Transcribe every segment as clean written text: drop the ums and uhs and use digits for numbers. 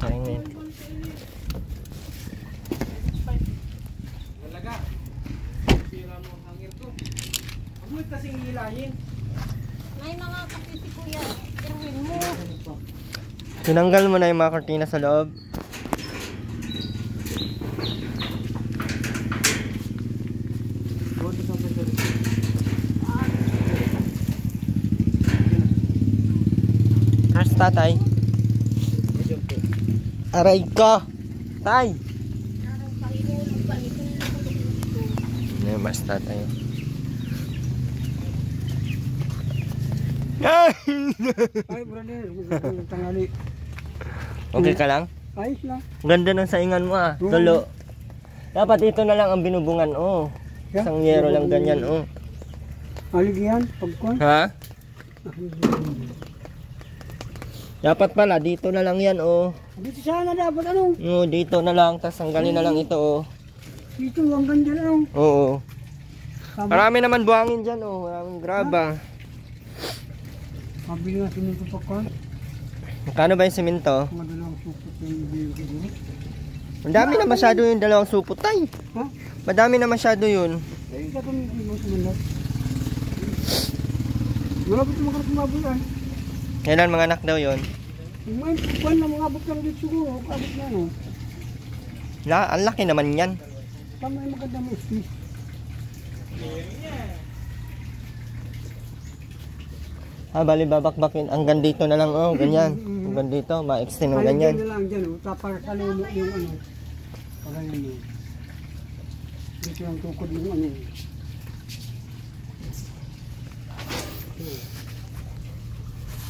kainin. Talaga. Pira mo ang hangir ko. Huwag mo kasing hilahin. May mga kasi si Kuya Erwin mo. Tinanggal mo na yung mga kortina sa loob. Ars tatay. Aray ka. Tay. Ano mas tatay. Ay, brother. Tangali. Okay ka lang? Ayos lang. Ganda ng saingan mo ah. Tulo. Dapat ito na lang ang binubungan oh. Isang yero lang ganyan oh. Aligyan, pagkon. Ha? Dapat pala dito na lang yan oh. Dito sana dapat ano? Oo, dito na lang, tas tanggalin na lang ito oh. Dito ang ganda lang. Oo. Marami naman buhangin dyan oh, maraming graba. Mabili nga sininto pagkon. Magkano ba yung simento? Mga dalawang supot yung bibig siguro. Madami na masyado yung dalawang supot tay. Ha? Madami na masyado yun. Eh, ito kung hindi mo sumunod. Malapit yung mga kumabulan. Kailan mga anak daw yun? Yung mga buwan na mga abot lang dito siguro. Abot na no. Ang laki naman yan. Tama yung maganda mo space. Bali babakbakin. Hanggang dito na lang oh, ganyan. Hanggang dito, ma-extend ng ganyan. Ayun na lang dyan oh. Tapos kalimo yung ano. Parang yun oh. Dito yung tukod yung ano.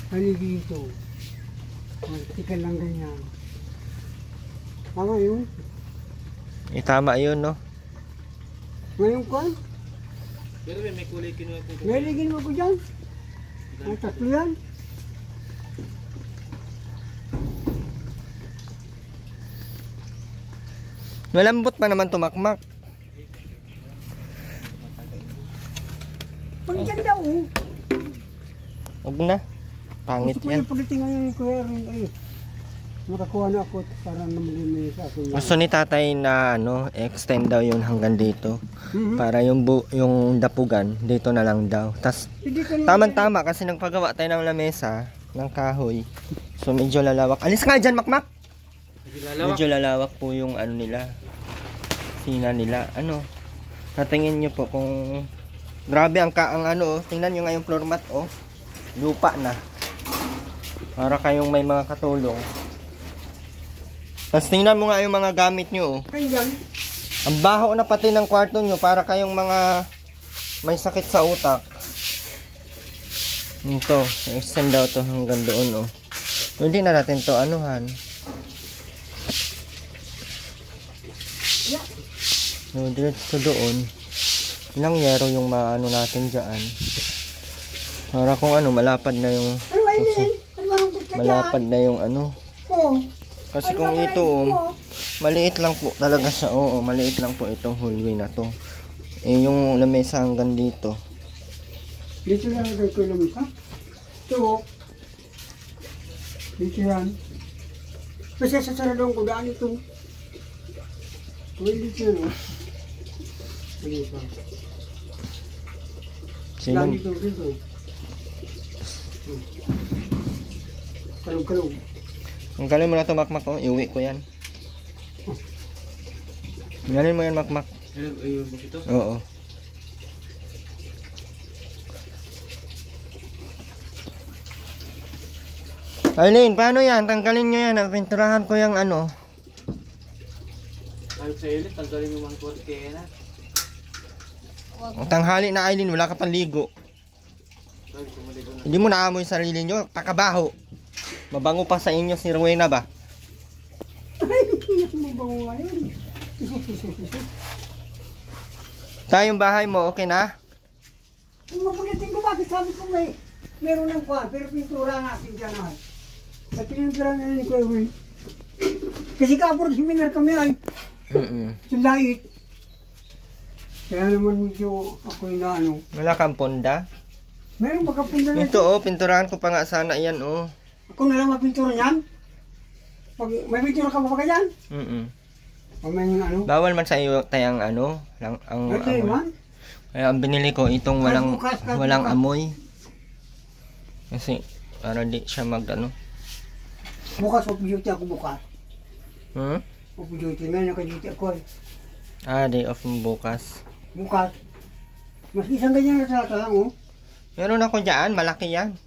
Haligi ito. Magtikan lang ganyan. Tama yun. Tama yun no. Ngayon ko. Pero may kulay kinuha po. May ligin mo ko dyan. Ay, tatlo yan. Malambot pa naman tumakmak. Pag dyan daw oh. Huwag na. Pangit Gusto ko yan. yung pagdatingan yung kuya rin ay. Nakakuha na ako para namuli sa akin. Gusto ni tatay na ano, extend daw yun hanggang dito. Para yung dapugan, dito na lang daw. Tas tama-tama kasi nagpagawa tayo ng lamesa ng kahoy. So medyo lalawak. Alis nga dyan, Makmak! Medyo lalawak po yung ano nila. Sina nila. Ano? Natingin nyo po kung grabe ang ano. Tingnan nyo nga yung floor mat oh. Lupa na. Para kayong may mga katulong. Tapos tingnan mo nga yung mga gamit nyo oh. Kailan? Ang baho na pati ng kwarto nyo para kayong mga may sakit sa utak. Ito, extend daw to hanggang doon oh. Hindi na natin to anuhan. So, diretso doon. Ilang yero yung maano natin dyan. Para kung ano, malapad na yung malapad na yung ano. Kasi kung ito oh, maliit lang po talaga siya. Oo, maliit lang po itong hallway na to. Eh, yung lamesa hanggang dito. Dito lang agad ko naman ha? Ito. Dito yan. Kasi sa saradong ko daan ito. Pwede dito yan oh. Dito. Sino? Daan dito. Kalog-kalog. Ang galing mo na ito, Makmak. Oh. Iuwi ko yan. Galing mo yan, Makmak. Ayun, ito? Oo. Aileen, paano yan? Tanggalin nyo yan. Pinturahan ko yung ano. Ayun sa ilit, tanggalin yung mga kortina. Ang tanghali na, Aileen, wala ka pang ligo. Hindi mo naamoy yung sarili nyo. Pakabaho. Mabango pa sa inyo si Rowena ba? Ay, hindi mabango ngayon. Tayong bahay mo, okay na? Kung mapulitin ko bakit sabi ko meron ng kuha, pero pintura natin dyan ay. At pintura na yun ko eh. Kasi kapor seminar kami ay. Sundait. Kaya naman medyo ako yung na ano. Wala kang ponda? Meron baka punta na. Ito oh, pinturahan ko pa nga sana yan oh. Ako na lang mapintura niyan. Pag may pintura ka pa ba ganyan? Pag may ano? Bawal man sa iyo tayang ano, lang ang Okay, amoy. man. Kaya ang binili ko itong Bukas. walang amoy. Kasi para di siya mag ano. Bukas, off-duty ako bukas. Hmm? Off-duty, ngayon naka-duty ako eh. Day off mo bukas. Bukas. Mas isang ganyan na salata lang, oh. Meron ako diyan, malaki yan.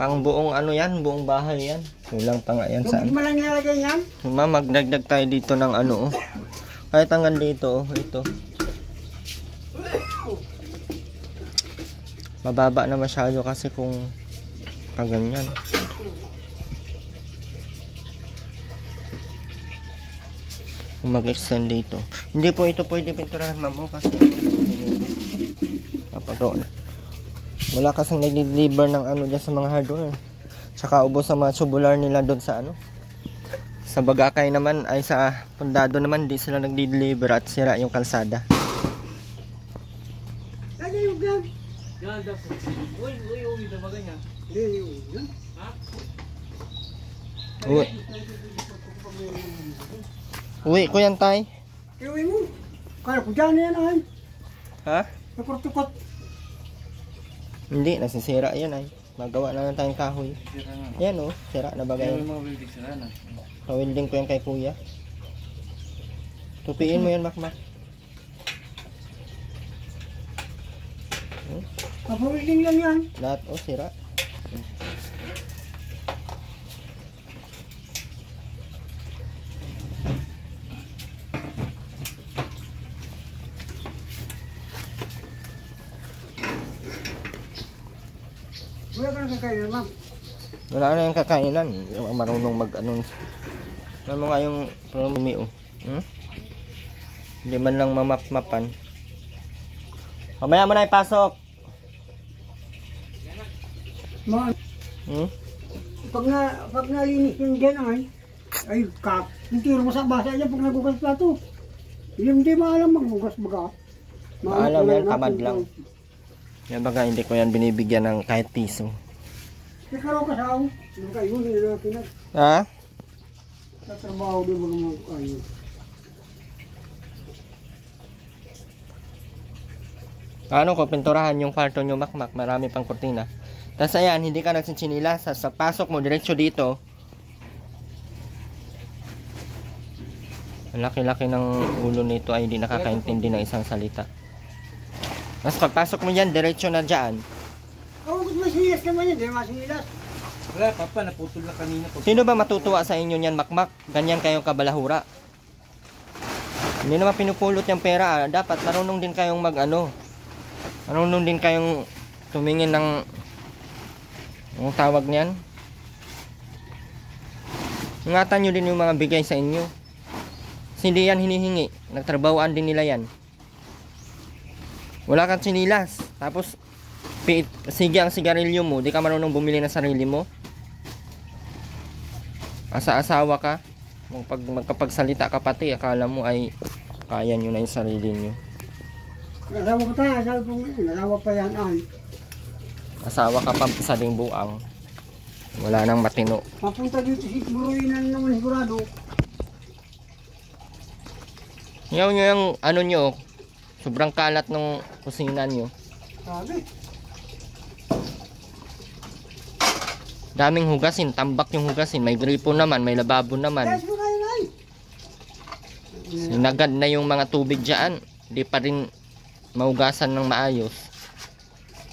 Pang buong ano yan, buong bahay yan. Kulang pa nga yan sa Hindi mo lang nilalagay yan? magdagdag tayo dito ng ano oh. Kahit hanggang dito oh, ito. Mababa na masyado kasi kung pag ganyan. Kung mag-extend dito. Hindi po ito pwede pinturahan mamo kasi kapag wala kasing nag-deliver ng ano dyan sa mga hardware. Tsaka ubos sa mga tubular nila doon sa ano. Sa Bagakay naman ay sa Pundado naman di sila nag-deliver at sira yung kalsada. Lagay yung vlog. Yan daw po. Uy, na ba ganyan? Hindi, yun. Ha? Uwi ko yan tay. Iuwi mo. Kaya ko dyan yan ay. Ha? Tukot-tukot. Hindi, nasisira yan ay. Magawa na lang tayong kahoy. Sira na. Yan oh, sira na bagay. Yung mga building sira na. Kawilding ko yan kay kuya. Tupiin mo yan makmak. Kapuliting lang yan. Lahat oh, sira. Wala ka na kakainin, ma'am. Wala na yung kakainan. Yung marunong mag ano. Ano nga yung promimi oh. Hindi man lang mamap-mapan. Mamaya mo na ipasok. Ma, Hmm? pag nalinis yung dyan ay pintura mo sa basa dyan pag nagugas plato. Hindi maalam maghugas baga. Maalam yan, tamad lang. Yan baga hindi ko yan binibigyan ng kahit piso. Kaya ka sao. Hindi kayo, hindi na pinag. Ha? Tatrabaho din mga kayo. Ano ko, pinturahan yung kwarto nyo makmak, marami pang kurtina. Tapos ayan, hindi ka nagsisinila, sa pasok mo, diretso dito. Ang laki-laki ng ulo nito ay hindi nakakaintindi ng isang salita. Tapos pagpasok mo yan, diretso na dyan. Oo, ba't masilas ka man yan? Di masilas. Wala, papa, naputol na kanina. Sino ba matutuwa sa inyo niyan makmak? Ganyan kayong kabalahura. Hindi naman pinupulot yung pera. Dapat marunong din kayong mag-ano. Marunong din kayong tumingin ng ang tawag niyan. Ingatan nyo din yung mga bigay sa inyo. Kasi hindi yan hinihingi. Nagtrabahoan din nila yan. Wala kang sinilas. Tapos sige ang sigarilyo mo. Di ka marunong bumili ng sarili mo. Asa-asawa ka. Pag magkapagsalita ka pati, akala mo ay kaya nyo na yung sarili nyo. Nasawa ko tayo, sabi ko nasawa pa yan ay. Asawa ka pa sa buang. Wala nang matino. Mapunta dito si Buruinan naman sigurado. Ngayon yung ano nyo, sobrang kalat ng kusina nyo. Sabi. Daming hugasin, tambak yung hugasin. May gripo naman, may lababo naman. Yes, mo kayo na ay. Sinagad na yung mga tubig dyan. Di pa rin maugasan ng maayos.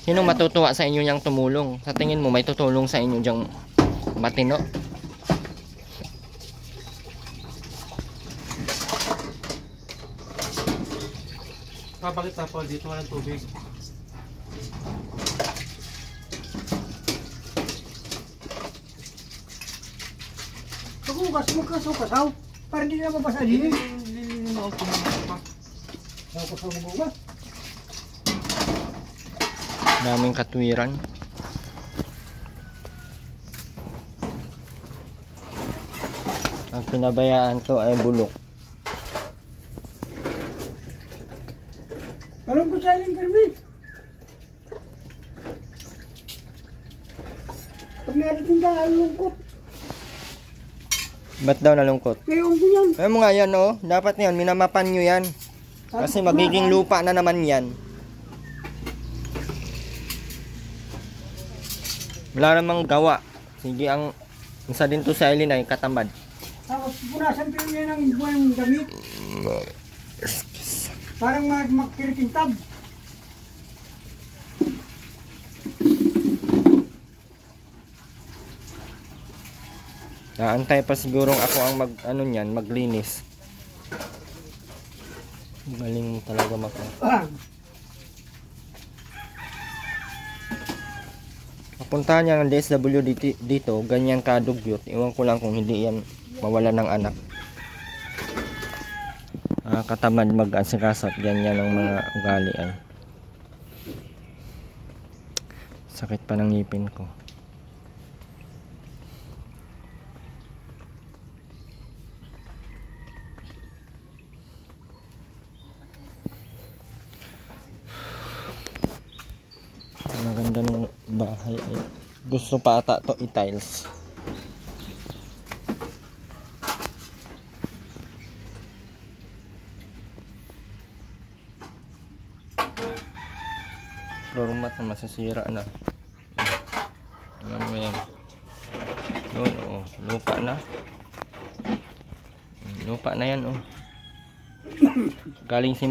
Sino matutuwa sa inyo niyang tumulong? Sa tingin mo, may tutulong sa inyo diyang matino? Bakit tapos dito walang tubig? Pag-ugas mo kasaw-kasaw. Para hindi na mabasa din. Lilinin mo ako pa. Kasaw mo ba? Daming katwiran. Ang pinabayaan to ay bulok. Alam ko sa ilang permit. Pag narating ka, ang lungkot. Ba't daw nalungkot? Ngayon ko yan. Alam mo nga yan, oh. Dapat yan, minamapan nyo yan. Kasi magiging lupa na naman yan. Wala namang gawa. Sige, ang isa din to sa Eileen ay katamad. Tapos punasan ko yun ng buwan damit. Parang magkiriting tab. Naantay pa sigurong ako ang maglinis. Galing talaga Papuntahan niya ng DSW dito, ganyan kadugyot. Iwan ko lang kung hindi yan mawala ng anak. Katamad mag-asikaso at ganyan ng mga ugali ay. Sakit pa ng ngipin ko. Maganda ng bahay ay gusto pa ata to i-tiles. Floor mat na masasira na. Ano mo yan? Yun, oh, lupa na. Lupa na yan, oh. Galing si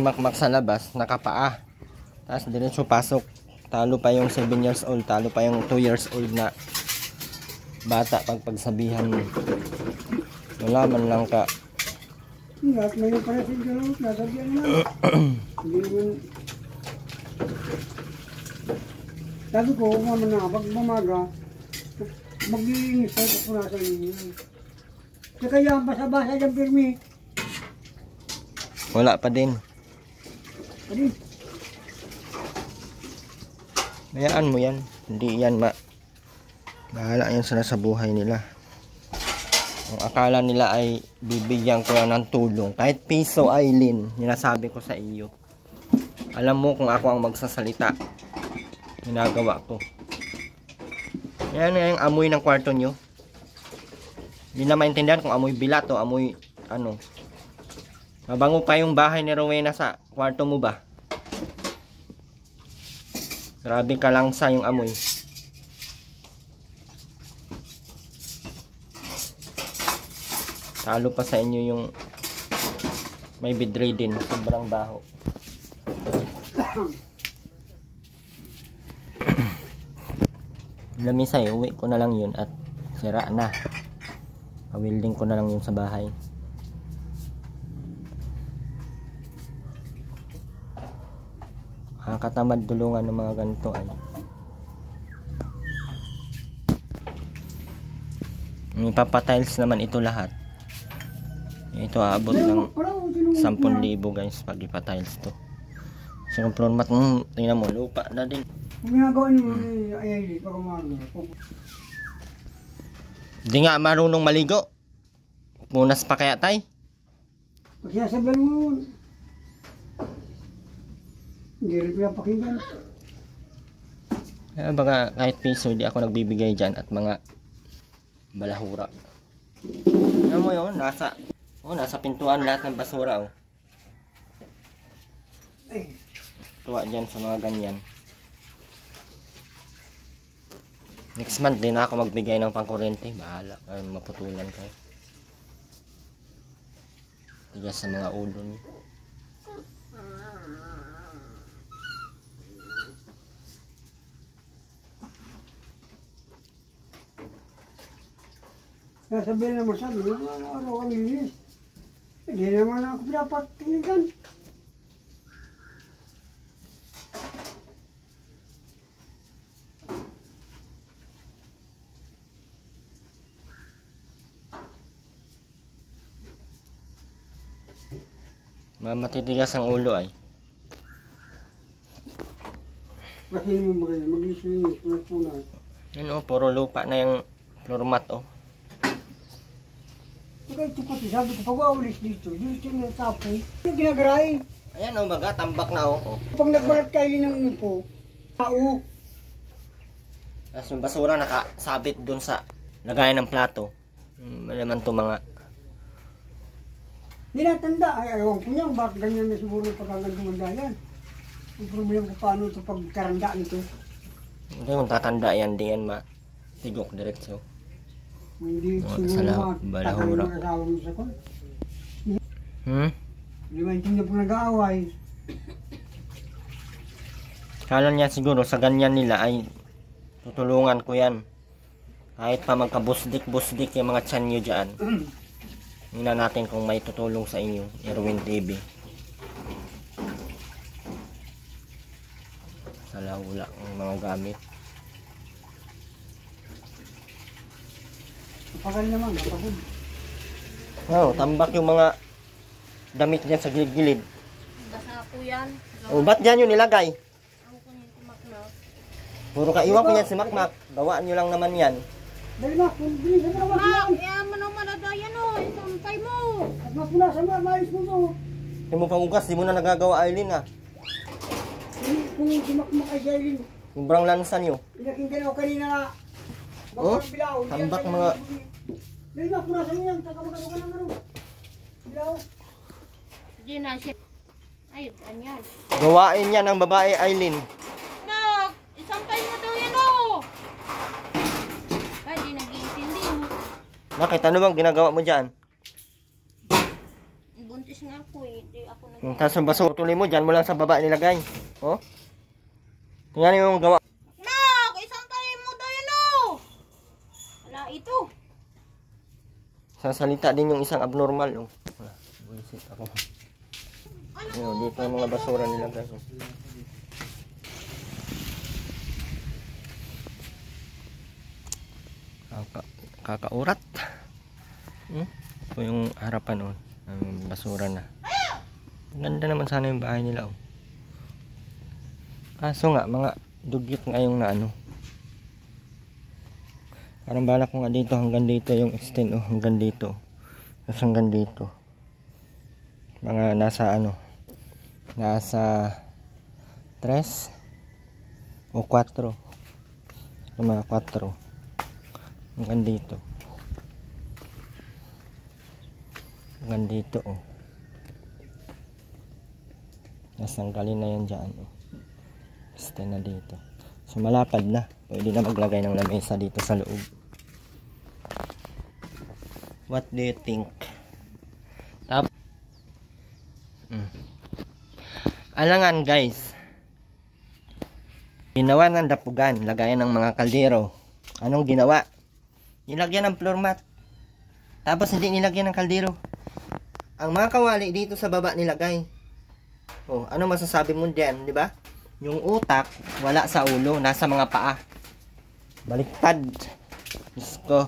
Makmak sa labas, nakapaa. Tapos diretso pasok. Talo pa yung 7 years old, talo pa yung 2 years old na bata pagsabihan mo. Wala man lang ka. Lahat may pala sa gano'n, lalagyan na. Hindi naman. Sabi ko, mama na, pag mamaga, mag-iingis tayo kung nasa inyo. Kaya basa-basa dyan, Pirmi. Wala pa din. Adi. Hayaan mo yan. Hindi yan bahala yan sila sa buhay nila. Ang akala nila ay bibigyan ko yan ng tulong. Kahit piso, Eileen, ninasabi ko sa iyo. Alam mo kung ako ang magsasalita. Ginagawa ko. Yan yung amoy ng kwarto nyo. Hindi na maintindihan kung amoy bilat o amoy ano. Mabango pa yung bahay ni Rowena sa kwarto mo ba? Grabe ka lang sa yung amoy. Talo pa sa inyo yung may bedridden. Sobrang baho. Lamisa eh, uwi ko na lang yun at sira na. Pawilding ko na lang yun sa bahay. Katamad tulungan ng mga ganito ay. Ipapatiles naman ito lahat. Ito aabot ng 10,000 guys pag ipatiles to. So yung floor mat, tingnan mo, lupa na din. Kung ginagawa niyo ay pag umaga. Hindi nga marunong maligo. Punas pa kaya tay? Pag sinasabihan mo yun, hindi rin pinapakinggan. Kaya baka kahit piso hindi ako nagbibigay dyan at mga balahura. Alam mo yun, nasa pintuan lahat ng basura oh. Tuwa dyan sa mga ganyan. Next month din ako magbigay ng pangkurente. Bahala, maputulan kayo. Tigas sa mga ulo niyo. Sasabihin naman sabi, araw ang linis. Hindi naman ako pinapakinggan. Matitigas ang ulo ay. Kasi mo mag-linis na. Yun oh, puro lupa na yung floor mat oh. Kaya ito pati, sabi ko, pag wawalis dito yung tapon. Yung ginagaray. Ayan oh, baga, tambak na oh. Pag nagbalat kayo ng upo, tao. Tapos yung basura nakasabit dun sa Lagayan ng plato. Malaman to mga. Nilatanda, ay ayaw ko niya, bakit ganyan na siguro yung pagkagandumanda yan. Ang problema ko paano ito pagkaranda nito. Hindi mo tatanda yan, di yan tigok diretso. Hindi Oh, siguro salamat, balahura. tatanong mag-asawa mo sa kon. Hindi ba hindi na po nag-aaway. Kala niya siguro sa ganyan nila ay tutulungan ko yan. Kahit pa magkabusdik-busdik yung mga tiyan nyo dyan. Tingnan natin kung may tutulong sa inyo. Erwin TV. Salawula ang mga gamit. Kapag naman, kapag. Oh, tambak yung mga damit niyan sa gilid-gilid. Basa po yan. Oh, ba't dyan yung nilagay? Ang kunin si Maknak. Puro kaiwan ko yan si Makmak. Gawaan nyo lang naman yan. Dali ma, kung bilisan mo naman Mak, yan. yan mo naman na yan o. Isampay mo. At mapunasan mo, maayos mo to. Hindi mo pangugas, di mo na nagagawa Aileen ah. Kung sumakmak kay Jailin, Sobrang lansan nyo. pinakinggan ako kanina na. Oh, Bakit bilaw? tambak mga. Dali ma, punasan mo yan. Takamagano ka ng ano. Bilaw. Diyan na siya. Ay, ganyan. Gawain yan ng babae Aileen. Nak, isampay mo daw yan o. Ay, di nag-iintindi mo. Bakit? Ano bang ginagawa mo dyan? Buntis nga ako eh. Di ako nag- Tapos yung basura tuloy mo, dyan mo lang sa baba nilagay. Oh? Tingnan yung gawa. Nak, isampay mo daw yan o. Wala ito. Sasalita din yung isang abnormal. Oh. Wala, buisit ako. Ano Ayun, dito yung mga basura nilagay. Oh. Kakaurat. Ito yung harapan oh. Ang basura na. Ganda naman sana yung bahay nila oh. Kaso nga, mga dugyot nga yung na ano. Parang balak ko nga dito hanggang dito yung extend oh, hanggang dito. Tapos hanggang dito. Mga nasa ano, nasa 3 o 4. Mga 4. Hanggang dito. Hanggang dito oh. Nasanggalin na yan dyan oh. Extend na dito. So malapad na. Pwede na maglagay ng lamesa dito sa loob. What do you think? Alangan guys. Ginawa ng dapugan. Lagayan ng mga kaldero. Anong ginawa? Nilagyan ng floor mat. Tapos hindi nilagyan ng kaldero. Ang mga kawali dito sa baba nilagay. Oh, ano masasabi mo diyan, di ba? Yung utak wala sa ulo, nasa mga paa. Baliktad. Diyos ko.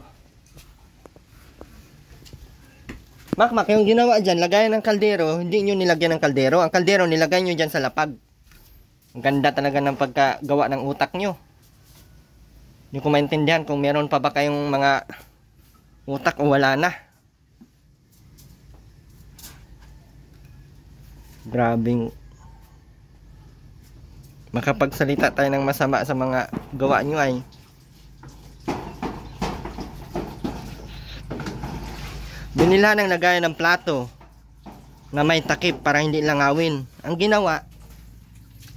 Makmak, yung ginawa dyan, lagayan ng kaldero, hindi nyo nilagyan ng kaldero. Ang kaldero, nilagay nyo dyan sa lapag. Ang ganda talaga ng pagkagawa ng utak nyo. Hindi ko maintindihan kung meron pa ba kayong mga utak o wala na. Grabing makapagsalita tayo ng masama sa mga gawa nyo ay. Binila ng lagayan ng plato na may takip para hindi langawin. Ang ginawa,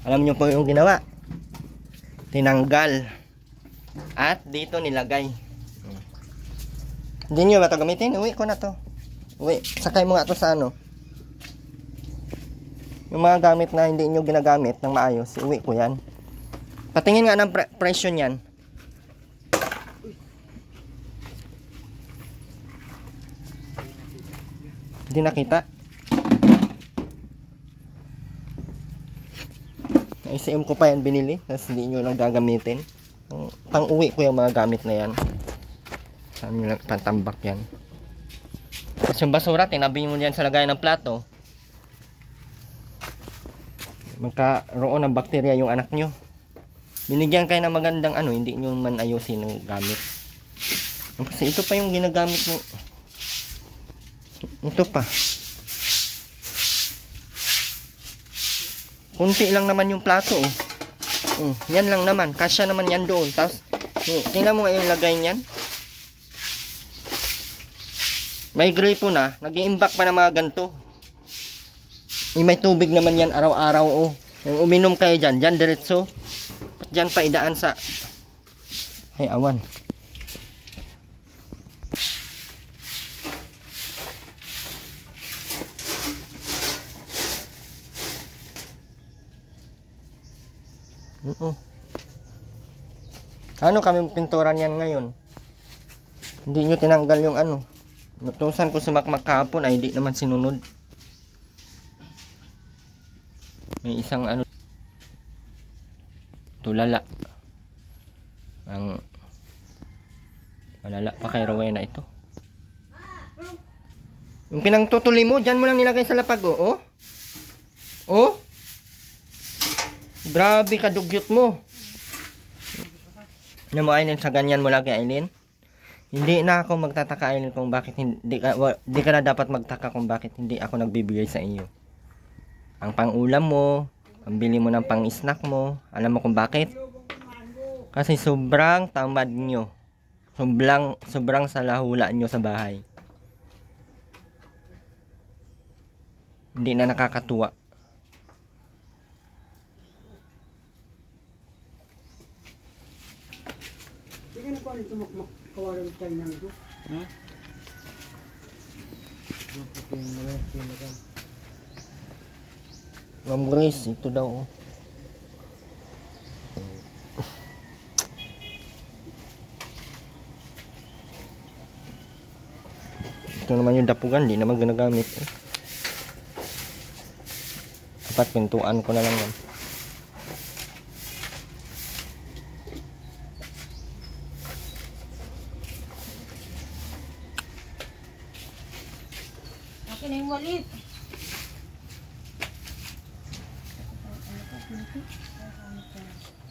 alam nyo po yung ginawa, tinanggal at dito nilagay. Hindi nyo ba ito gamitin? Uwi ko na to. Uwi, sakay mo nga to sa ano. Yung mga gamit na hindi nyo ginagamit ng maayos, uwi ko yan. Patingin nga ng presyo niyan. Hindi nakita. ICM ko pa yan binili. Tapos hindi nyo lang gagamitin. Pang uwi ko yung mga gamit na yan. Saan nyo lang pantambak yan. Tapos yung basura, tinabi mo yan sa lagayan ng plato. Magkaroon ng bakterya yung anak nyo. Binigyan kayo ng magandang ano, hindi nyo man ayusin ng gamit. Kasi ito pa yung ginagamit mo. Ito pa. Kunti lang naman yung plato oh. Yan lang naman. Kasya naman yan doon. Tapos, tingnan mo nga yung lagay niyan. May gripo na, nag-iimbak pa ng mga ganito. May tubig naman yan araw-araw, oh. Yung uminom kayo dyan, dyan diretso. At dyan pa idaan sa... Ay, awan. Ano kami pinturan yan ngayon? Hindi nyo tinanggal yung ano. Nutusan ko si Makmak kahapon ay hindi naman sinunod. May isang ano. Tulala. Ang malala pa kay Rowena ito. Yung pinangtutuli mo, dyan mo lang nilagay sa lapag, oh. Oh. Grabe ka dugyot mo. Ano mo, Aileen, sa ganyan mo lagi, Aileen? Hindi na ako magtataka, Aileen, kung bakit hindi ka na dapat magtaka kung bakit hindi ako nagbibigay sa iyo. Ang pang-ulam mo, pambili mo ng pang-snack mo, alam mo kung bakit? Kasi sobrang tamad nyo. Sobrang salahula nyo sa bahay. Hindi na nakakatuwa. Sige na pa rin tumakmak kawalan tayo ng ito. Ha? Ma'am Grace, ito daw, oh. Ito naman yung dapugan, di naman ginagamit, eh. Dapat pintuan ko na lang yan. Akin na yung walit.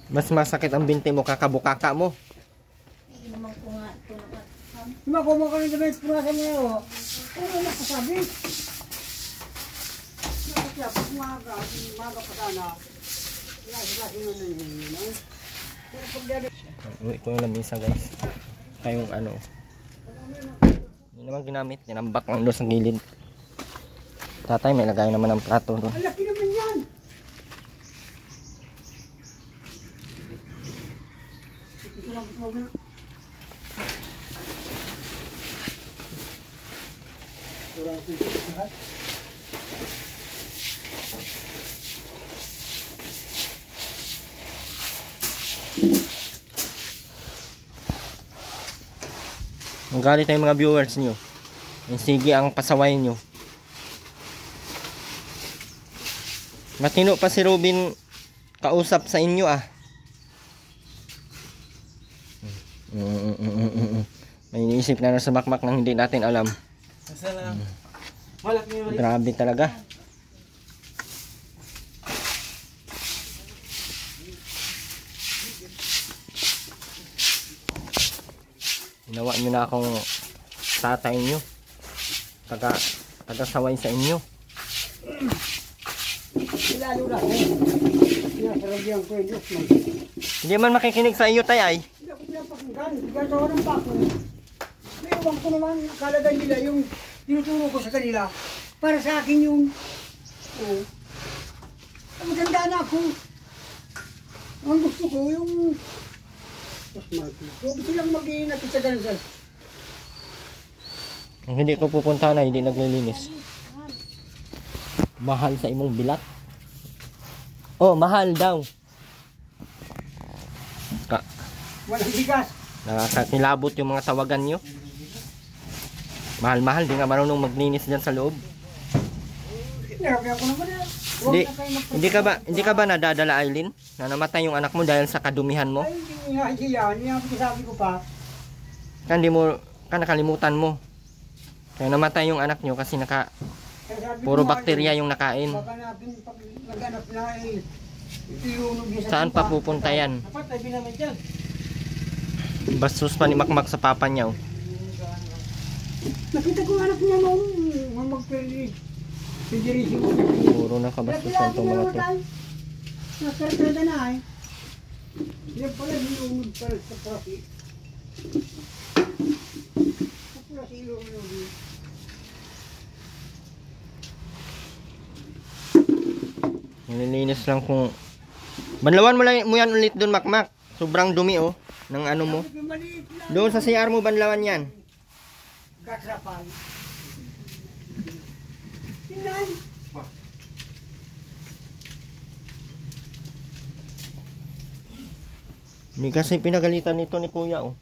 Mas masakit ang binti mo, kakabukaka mo. Hindi naman ko nga ito naman. Makuha ka rin damit purasan niya, oh. Ano nakasabi? Nakasapos maga pa sana. Kasi nun na yun, no? Pero pag Ito yung lamisa, guys. Kayong ano. Hindi naman ginamit, ninambak lang doon sa gilid. Tatay, may lagay naman ng plato doon. ang laki naman yan! Ito lang ito na. Ang galit tayo mga viewers nyo. Yung sige ang pasaway nyo. Matino pa si Robin kausap sa inyo, ah. May iniisip na sa Makmak nang hindi natin alam. Nasa lang. Malaki yung walit. Grabe talaga. Ginawa nyo na akong tatay nyo. Taga-saway sa inyo. Lalo na. Sinasaragyan ko yung Diyos man. Hindi man makikinig sa iyo, tay, ay. Hindi ako pinapakinggan. Gagawa ng bako. Naiwan ko naman kalagay nila yung tinuturo ko sa kanila. Para sa akin yung... Oh. Maganda na ako. Ang gusto ko yung... Huwag silang mag-iinapit sa ganun. Kung hindi ko pupunta na, hindi naglilinis. Mahal sa imong bilat. Oh, mahal daw. Walang bigas. Nakakilabot yung mga tawagan nyo. Mahal-mahal, di nga marunong maglinis dyan sa loob. Narabi ako naman na. Hindi ka ba nadadala, Aileen? Na namatay yung anak mo dahil sa kadumihan mo? Ay, hindi nga siya. Hindi nga sabi ko pa. Nakalimutan mo. Kaya namatay yung anak nyo kasi puro bakterya yung nakain. Baka natin pag naghanap na eh. Itulog niya sa Saan pa pupunta yan? Dapat tayo binamit yan. Bastos pa ni Makmak sa papa niya, oh. Nakita ko anak niya nung magpili. Pidiri siya. Puro na kabastusan itong mga to. Nasarapeda na eh. Yan pala nilunod pala sa prasi. Sa prasi ilunod. Lilinis lang kung... Banlawan mo lang mo yan ulit doon, Makmak. Sobrang dumi oh, ng ano mo. Maliit lang. Doon sa CR mo, banlawan yan. Katrapan. Tingnan. Hindi kasi pinagalitan nito ni Kuya oh.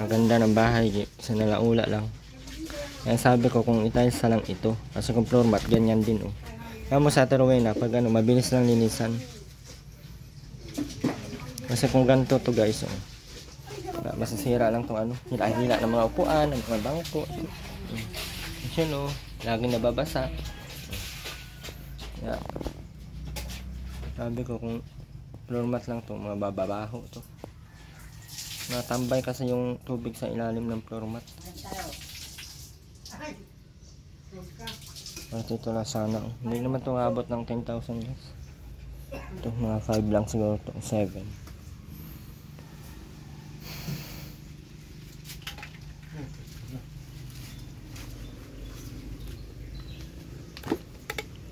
Ganda ng bahay, sa nalaula lang. Kaya sabi ko kung itiles na lang ito, kasi kung floor mat ganyan din oh. Kaya mo sa Rowena pag ano, mabilis lang linisan. Kasi kung ganito to guys oh, masasira lang tong ano, hila-hila ng mga upuan, ng mga bangko. Yun oh, laging nababasa. Yeah. Sabi ko kung floor mat lang to, mga bababaho to. Natambay kasi yung tubig sa ilalim ng floor mat. At ito na sana. Hindi naman ito abot ng 10,000 guys. Ito mga 5 lang siguro to, 7.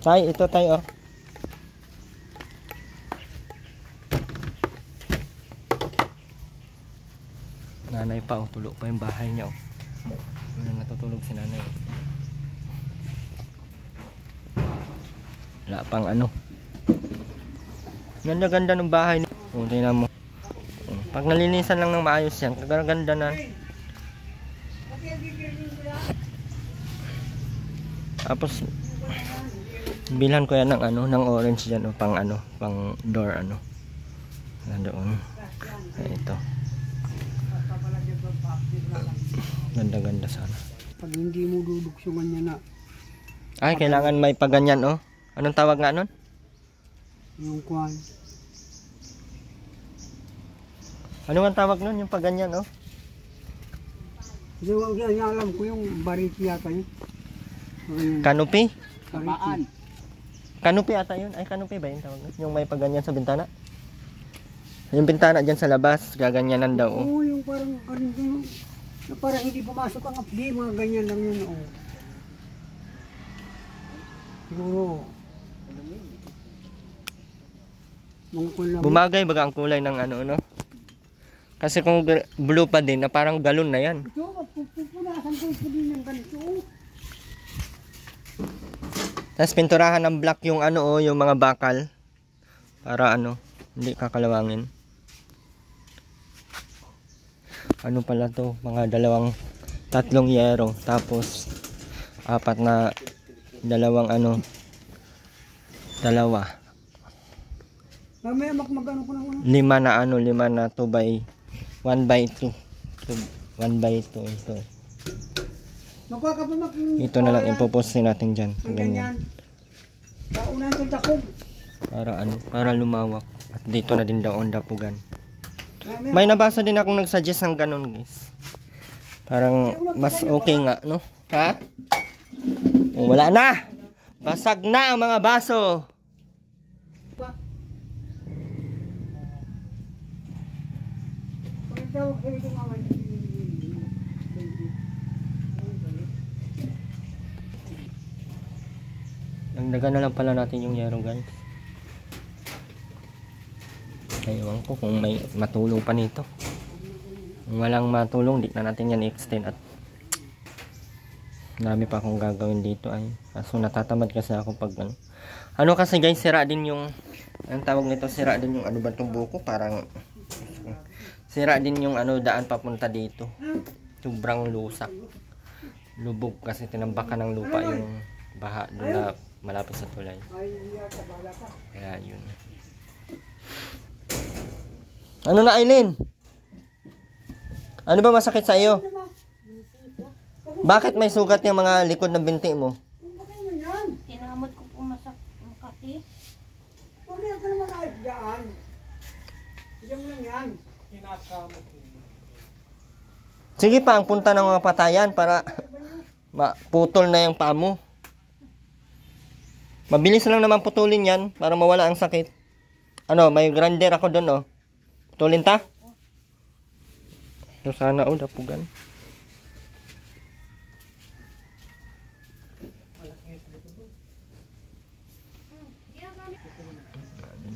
Tay, ito tayo oh. Nanay pa oh, tulog pa yung bahay niya oh. Natutulog si nanay oh. Wala pang ano. Ganda-ganda ng bahay niya. Oh, tingnan mo. Oh, pag nalinisan lang ng maayos yan, kaganda na. Tapos bilhan ko yan ng ano, ng orange diyan oh, pang ano, pang door ano. Nandoon. Ito. Ganda-ganda sana. Pag hindi mo duduksungan niya na Ay, kailangan may paganyan oh. Anong tawag nga nun? yung kwan. Ano ang tawag nun? Yung paganyan oh. Yung alam ko yung bariki yata yun. Canopy? Bariki. Canopy ata yun. Ay, canopy ba yung tawag nun? Yung may paganyan sa bintana? Yung bintana dyan sa labas, gaganyanan daw oh. Oo, yung parang na parang hindi pumasok ang apdi, mga ganyan lang yun. Oo. Siguro. Bumagay baga ang kulay ng ano, no? Kasi kung blue pa din, na parang galon na yan. Ito, pupunasan ko ito din ng ganito. Tapos pinturahan ng black yung ano, oh, yung mga bakal. Para ano, hindi kakalawangin. Ano pala to, mga tatlong yero, tapos apat na dalawa. Mamaya magano ko na ko. 5 na 2 by 1 by 2. 1 by 2 ito. Ito na lang ipoposte natin diyan. Ganyan. Kaunan ng takog. Para lumawak. At dito na din daw ang dapugan. May nabasa din akong nagsuggest ng ganun, guys. Parang mas okay nga, no? Ha? Oh, wala na! Basag na ang mga baso! Nagdagan na lang pala natin yung yero, guys. Ewan ko kung may matulong pa nito. Kung walang matulong, di na natin yan i-extend. At dami pa akong gagawin dito ay. Kaso natatamad kasi ako pag ano kasi guys, sira din yung, ang tawag nito, sira din yung ano ba itong buko, parang sira din yung ano daan papunta dito. Sobrang lusak. Lubog kasi tinambakan ng lupa yung baha doon na malapit sa tulay. Kaya yun. Ano na, Aileen? Ano ba masakit sa iyo? Bakit may sugat yung mga likod ng binti mo? Tinamot ko po makati. Huwag ka naman ayos dyan. Diyan lang yan. Sige pa, ang punta ng mga patayan para maputol na yung paa mo. Mabilis lang naman putulin yan para mawala ang sakit. Ano, may grinder ako doon, oh. Tulin ta? So, sana, oh, dapugan.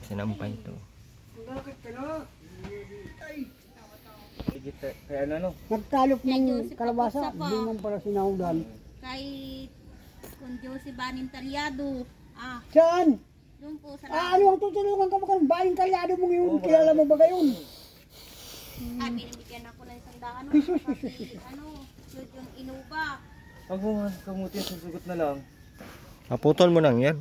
Sinampay to. Bakit ka na? Sige, kaya ano? Nagtalok Kay ng Joseph kalabasa, Papusa pa. hindi man pala sinahundan. Kay Kun Jose Banin Talyado. Ah, Saan? doon po sa Ano ang tutulungan ka mo kang baling kalyado mo yun? Kilala mo ba gayon? Ah, binibigyan ako ng isang daan. Jesus, Kasi, ano, yun yung inuba. Pag bumas, kamutin, susugot na lang. Naputol mo lang yan.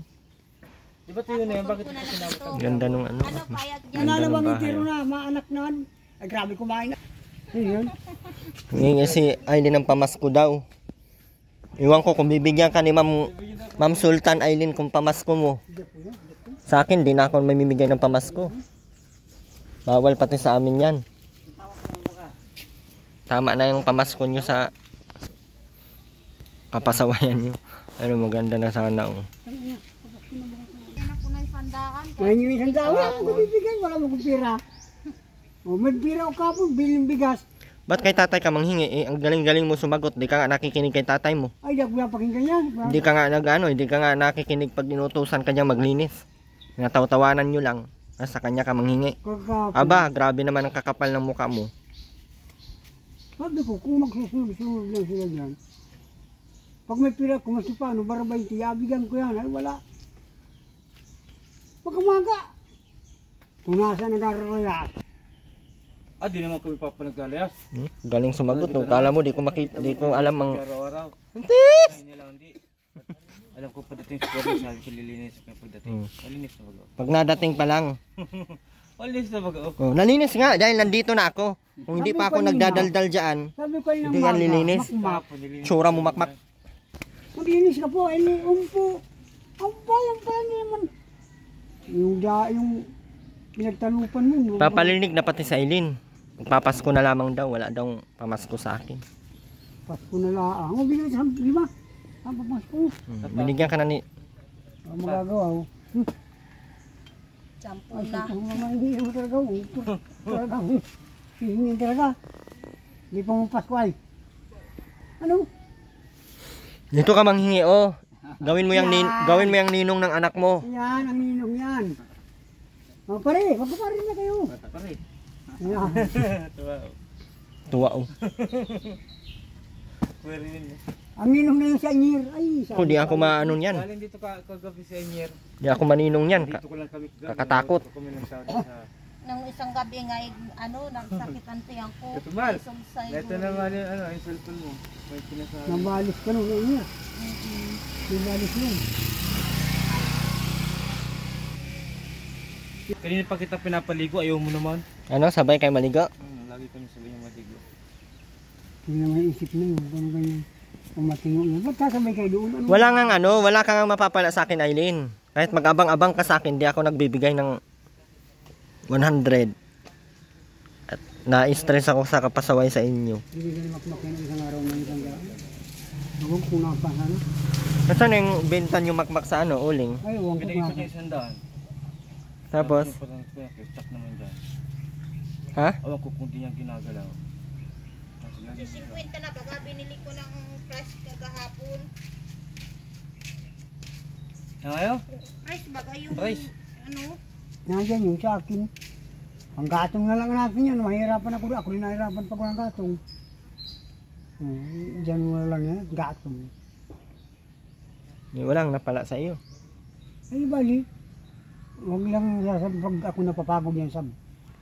Di ba tuyo na yan? Bakit Ko na lang sinama ito. ka? Ganda nung ano. Ano, payag dyan. Ano na ng bang bahay. itiro na, maanak na? Ay grabe kumain na. Yun. Ngayon si Aileen ng pamasko daw. Iwan ko kung bibigyan ka ni Ma'am Sultan Aileen kung pamasko mo. Sa akin, di na ako mamimigay ng pamasko. Bawal pati sa amin yan. Tama na yung pamasko nyo sa kapasawayan nyo. Ano, maganda na sana. Oh. Yan ako na isandaan. Ngayon yung isang tao, wala akong bibigyan, wala akong pira. O, may pira o kapon, biling bigas. Ba't kay tatay ka manghingi? Eh, ang galing-galing mo sumagot. Di ka nga nakikinig kay tatay mo. Ay, di ako napakinggan yan. Hindi ka nga hindi ka nga nakikinig pag inutusan ka niyang maglinis. Nataw-tawanan nyo lang. Sa kanya ka manghingi. Kakapon. Aba, grabe naman ang kakapal ng mukha mo. Sabi ko, kung magsusunod-sunod lang sila dyan, pag may pira, kung mas paano, barabay, tiyabigyan ko yan. Ay, wala. Pagkamaga, kung nasa nagararayas. Ah, di naman kami papanaglalayas. Galing sumagot. Oh. Kala mo, di ko alam ang... Araw-araw. Ay, nila hindi. Alam ko pagdating sa pwede, sabi ko lilinis ko pagdating. Malinis na bago. Pag nadating pa lang. Malinis na bago. Oh, nalinis nga dahil nandito na ako. Kung hindi pa ako nagdadaldal dyan, Sabi ko yun Hindi ng yan maga, lilinis. makmak. tsura mo makmak. Maglinis ka po, ay umpo. Ang bayan pa yan naman. Yung pinagtalupan mo. Papalinig na pati sa Aileen. Magpapasko na lamang daw. Wala daw pamasko sa akin. Pasko na laang. O, bigyan sa 5. Ang papasko. Binigyan ka na ni... Ang magagawa. Oh. Sampo Ay, na. sa mga hindi mo talaga. Talaga. Hihingin talaga. Hindi pa mo Pasko ay. Ano? Dito ka manghingi, oh. Gawin mo yung ninong ng anak mo. Yan, ang ninong yan. O, pare, magpapare na kayo. Bata pa rin. Yan. Tuwa. Tuwa, oh. Pwede rin. Ang ninong na yun sa Anyir. Ay, Kung di ako maano yan. Galing dito kagabi sa Enyer. Di ako maninong yan. Dito ko lang kami Kakatakot. Dito kami nagsabi sa... Nang isang gabi nga, nagsakit ang tiyan ko. Ito, Mal. Isang side. Ito naman yung cellphone mo. May pinasabi. nabalis ka nung Anyir. Nabalis yun. Kanina pa kita pinapaligo, ayaw mo naman. Ano, sabay kayo maligo? Lagi kami sabay yung maligo. Hindi naman isip na yun. Kung ganyan. Kung matingo yun. Ba't sasabay kayo doon? Ano? Wala kang mapapala sa akin, Aileen. Kahit mag-abang-abang ka sa akin, di ako nagbibigay ng 100. At na-stress ako sa kapasaway sa inyo. Hindi ka makmak ng isang araw ng isang gabi. Huwag kung napasa na. Nasaan yung benta nyo makmak sa ano, uling? Ay, huwag ko Pinay ko nga. niya 100. Tapos, Check naman dyan. ha? Awan ko kung di niya ginagalaw. Kasi 50 na baga, binili ko ng fresh kagahapon. Ayaw? Fresh baga yung, Fresh. ano, Nandiyan yung sa akin. Ang gatong na lang natin yan. Mahirapan ako. Ako rin nahirapan pag walang gatong. Diyan mo lang yan. Gatong. Walang napala sa iyo. Ay, bali. Huwag lang sasabi pag ako napapagod yan sa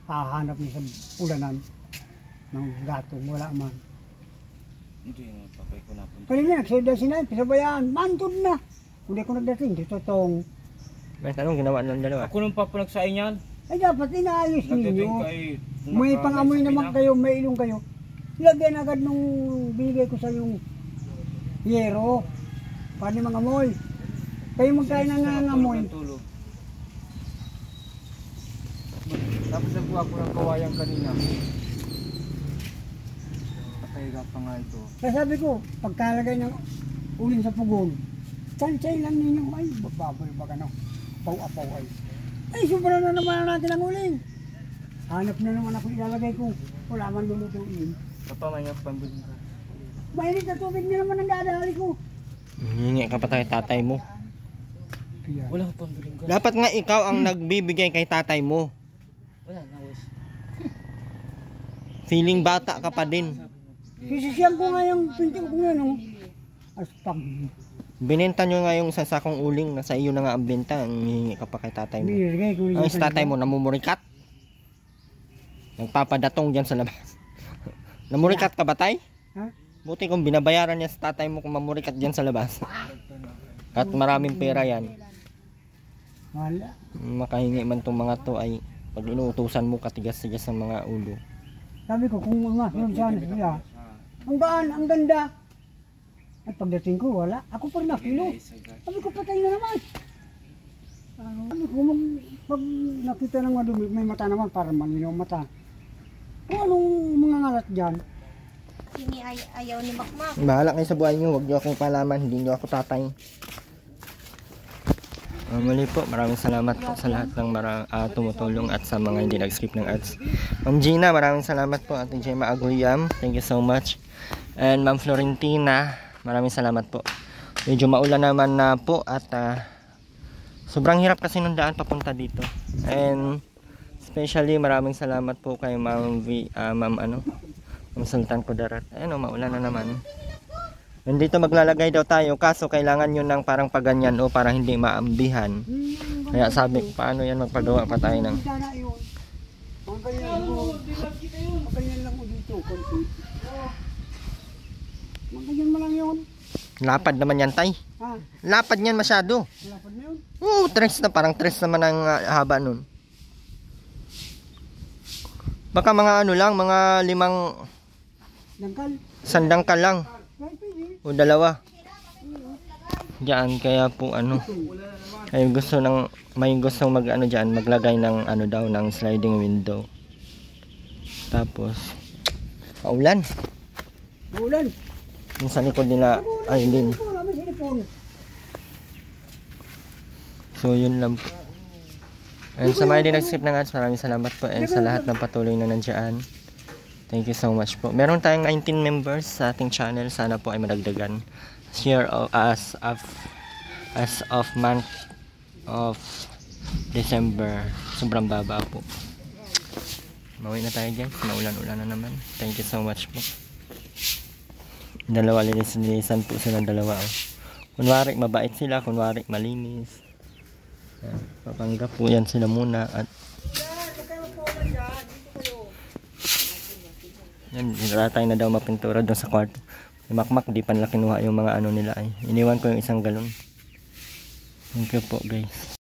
hahanap niya sa ulanan ng gatong. Wala man. Hindi yung papay ko napunta. Kanina, nagsidasin na. Pisabayaan. Mantod na. Hindi ko nagdating. Dito tong. May tanong ginawa ng dalawa. Ako nung papanagsain yan. Ay, dapat inaayos Nagdating ninyo. kay... May pangamoy naman kayo, may ilong kayo. Lagyan agad nung binigay ko sa yung yero. Paano mga amoy? Kayo magkain na nangangamoy. Tapos nagkuha ko ng kawayan kanina. Patahiga pa nga ito. Kaya sabi ko, pagkalagay ng uling sa pugon, tansay lang ninyo, ay, bababay ba ka no? Paw-apaw ay. Ay, sobra na naman natin ang uling. Hanap na naman ako ilalagay ko. Wala man lulutuin. Papa, may nga pambiling ka. Mainit na tubig na naman ang dadali ko. Hingi ka pa tayo tatay mo. Kaya, Wala ko pambiling ka. Dapat nga ikaw ang nagbibigay kay tatay mo. Wala na, wes. Feeling bata ka pa din. sisisiyang ko nga yung pinti ko ngayon. Oh. Aspag. Binenta nyo nga yung sa sakong uling na sa iyo na nga ang benta. Ang hihingi ka pa kay tatay mo. Binigay ko Ang sa tatay mo namumurikat. Nagpapadatong dyan sa labas. Namurikat ka ba tay? Ha? Buti kung binabayaran niya sa tatay mo kung mamurikat dyan sa labas. At maraming pera yan. Wala. Makahingi man tong mga to ay pag inuutusan mo katigas-tigas ng mga ulo. Sabi ko kung mga yun sana sila. Ang gaan, ang ganda. At pagdating ko, wala. Ako pa rin nakilo. Sabi ko, patay na naman. Sabi ko, pag nakita ng madumi, may mata naman para malinaw ang mata. Kung anong mga ngalat dyan, Hindi ayaw ni Makmak. Bahala kayo sa buhay nyo, huwag nyo akong palaman, hindi nyo ako tatay. Muli po, maraming salamat po sa lahat ng tumutulong at sa mga hindi nag-skip ng ads. Ma'am Gina, maraming salamat po. Ate Gemma Aguyam, thank you so much. And Ma'am Florentina, maraming salamat po. Medyo maulan naman na po at sobrang hirap kasi nung daan papunta dito. And especially maraming salamat po kay Ma'am Ma'am Sultan Kudarat. Ayun, maulan na naman. Nandito maglalagay daw tayo kaso kailangan yun ng parang paganyan o para hindi maambihan. Kaya sabi ko, paano yan magpagawa pa tayo ng sana yun. Ang ganyan ko. Ang ganyan lang ko dito, konti. Ang ganyan mo lang yun. lapad naman yan tay. Ha? Lapad yan masyado. Lapad na yun. Oo, tres na parang tres naman ang haba nun. Baka mga ano lang, mga 5 Dangkal. sandangkal lang. Ay, pwede. O 2. Diyan kaya po ano. Ay gusto ng may gustong mag ano diyan, maglagay ng ano daw ng sliding window. Tapos paulan. Ulan. Yung sa likod nila ay din. Wala may silipon. So yun lang po. And sa mga din nag-skip ng ads, maraming salamat po. And sa lahat ng patuloy na nandiyan, thank you so much po. Meron tayong 19 members sa ating channel. Sana po ay madagdagan. Share as of month of December. Sobrang baba po. Mauwi na tayo dyan. Maulan-ulan na naman. Thank you so much po. Dalawa linis-linisan po sila dalawa. Oh. Kunwari mabait sila, kunwari malinis. Papanggap po yan sila muna at yan, tayo na daw mapintura doon sa kwarto. May makmak, di pa nila kinuha yung mga ano nila ay. Iniwan ko yung isang galon. Thank you po guys.